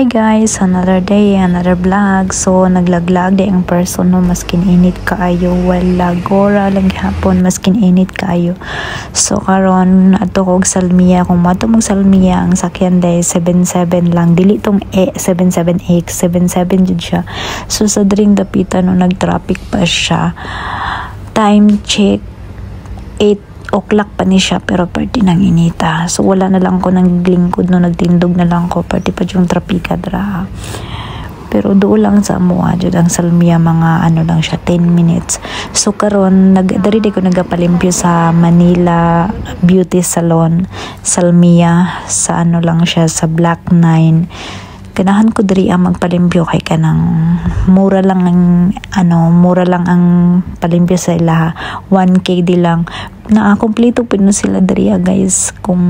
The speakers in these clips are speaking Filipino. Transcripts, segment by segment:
Hi guys, another day, another vlog. So naglaglag di ang person no, maskin init kaayo, wala gora lang hapon maskin init kaayo. So karon ato kog Salmia, kung mato mong Salmia ang sakyan day 77 lang, dili tong 778, 77 jud siya. So sa dring dapitan no, nag-traffic pa siya. Time check 8 o'clock pa ni siya pero party nang inita. So wala na lang ko nang lingkod no, nagtindog na lang ko party pa yung trapika dra. Pero doon lang sa amuha jud ang Salmia, mga ano lang siya 10 minutes. So karon dari ko nagapalimpyo sa Manila Beauty Salon Salmia, sa ano lang siya sa Block 9. Ganahan ko diri ang magpalimpyo kay kanang mura lang ang palimpyo sa ilaha, 1k di lang na kompleto pud no sila diri guys. Kung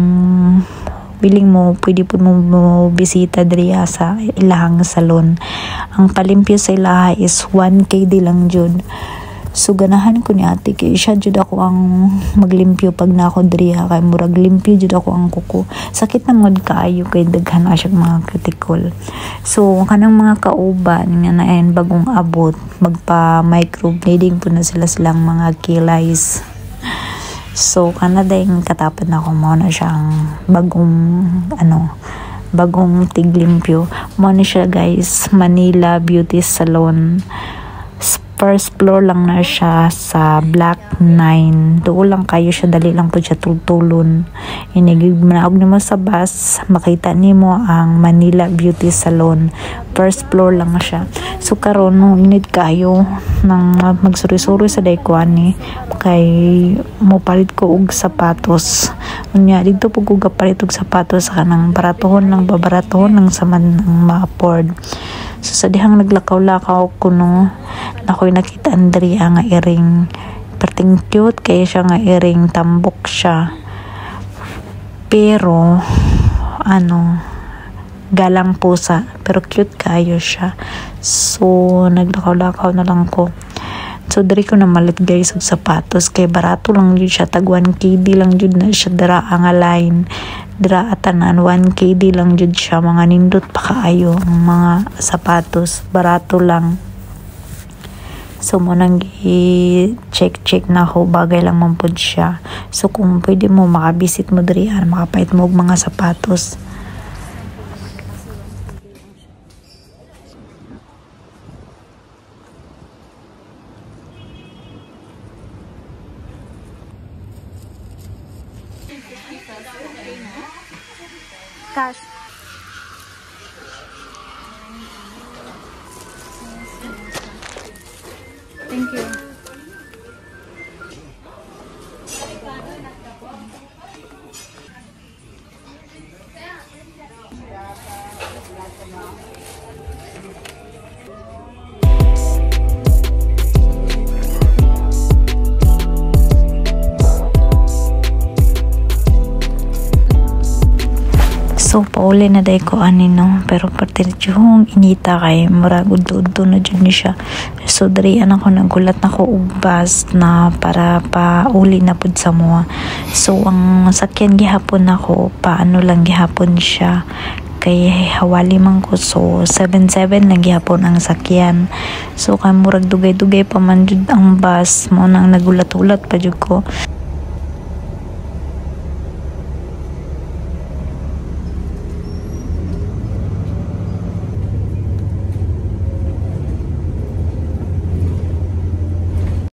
willing mo, pwede po mo bisita diri sa ilahang salon. Ang palimpyo sa ilaha is 1k di lang jud. So ganahan ko ni ate kay siya jud ako ang maglimpyo pag na ako diri kay murag limpyo jud ako ang kuko. Sakit na mod kaayo kay daghan na siya mga cuticle. So kanang mga kauban nga naen bagong abot, magpa microblading po na silang mga kilays. So kanada yung katapat na ko mo na siyang bagong tiglimpyo mo na siya guys, Manila Beauty Salon. First floor lang na siya sa Block 9. Doon lang kayo siya, dali lang po siya tultulon. Inigig manaog nimo sa bus, makita nimo ang Manila Beauty Salon. First floor lang na siya. So karon no, init kayo nang magsuri-suri sa daykuan ni kay mo palit ko og sapatos. Unya dito po ko gapalit og sapatos sa kanang baratohon ng saman ng ma-afford. So sa dihang naglakaw-lakaw ko no, ako'y nakita andri nga earring, parting cute kaya siya nga earring, tambok siya pero galang pusa pero cute kayo siya. So naglakaw-lakaw na lang ko. So diri ko na malit guys og sapatos kay barato lang jud siya, tag 1KD lang jud na siya dira ang line. Dira atanan 1KD lang jud siya, mga nindot pa kaayo ang mga sapatos, barato lang. So mo nang check na ho, bagay lang man pud siya. So kung pwede mo makabisit mo diri makapait mo og mga sapatos. Cash. Thank you. So pauli na day ko no, pero parte yung inita kay murag udto na jud ni siya. So diri ako nagulat na ko og bus na para pa uli na pud sa moa. So ang sakyan gihapon nako paano lang gihapon siya kay hawali man ko, so 77 lang gihapon ang sakyan. So kay murag dugay-dugay pa man jud ang bus mo, nang nagulat-ulat pa jud ko.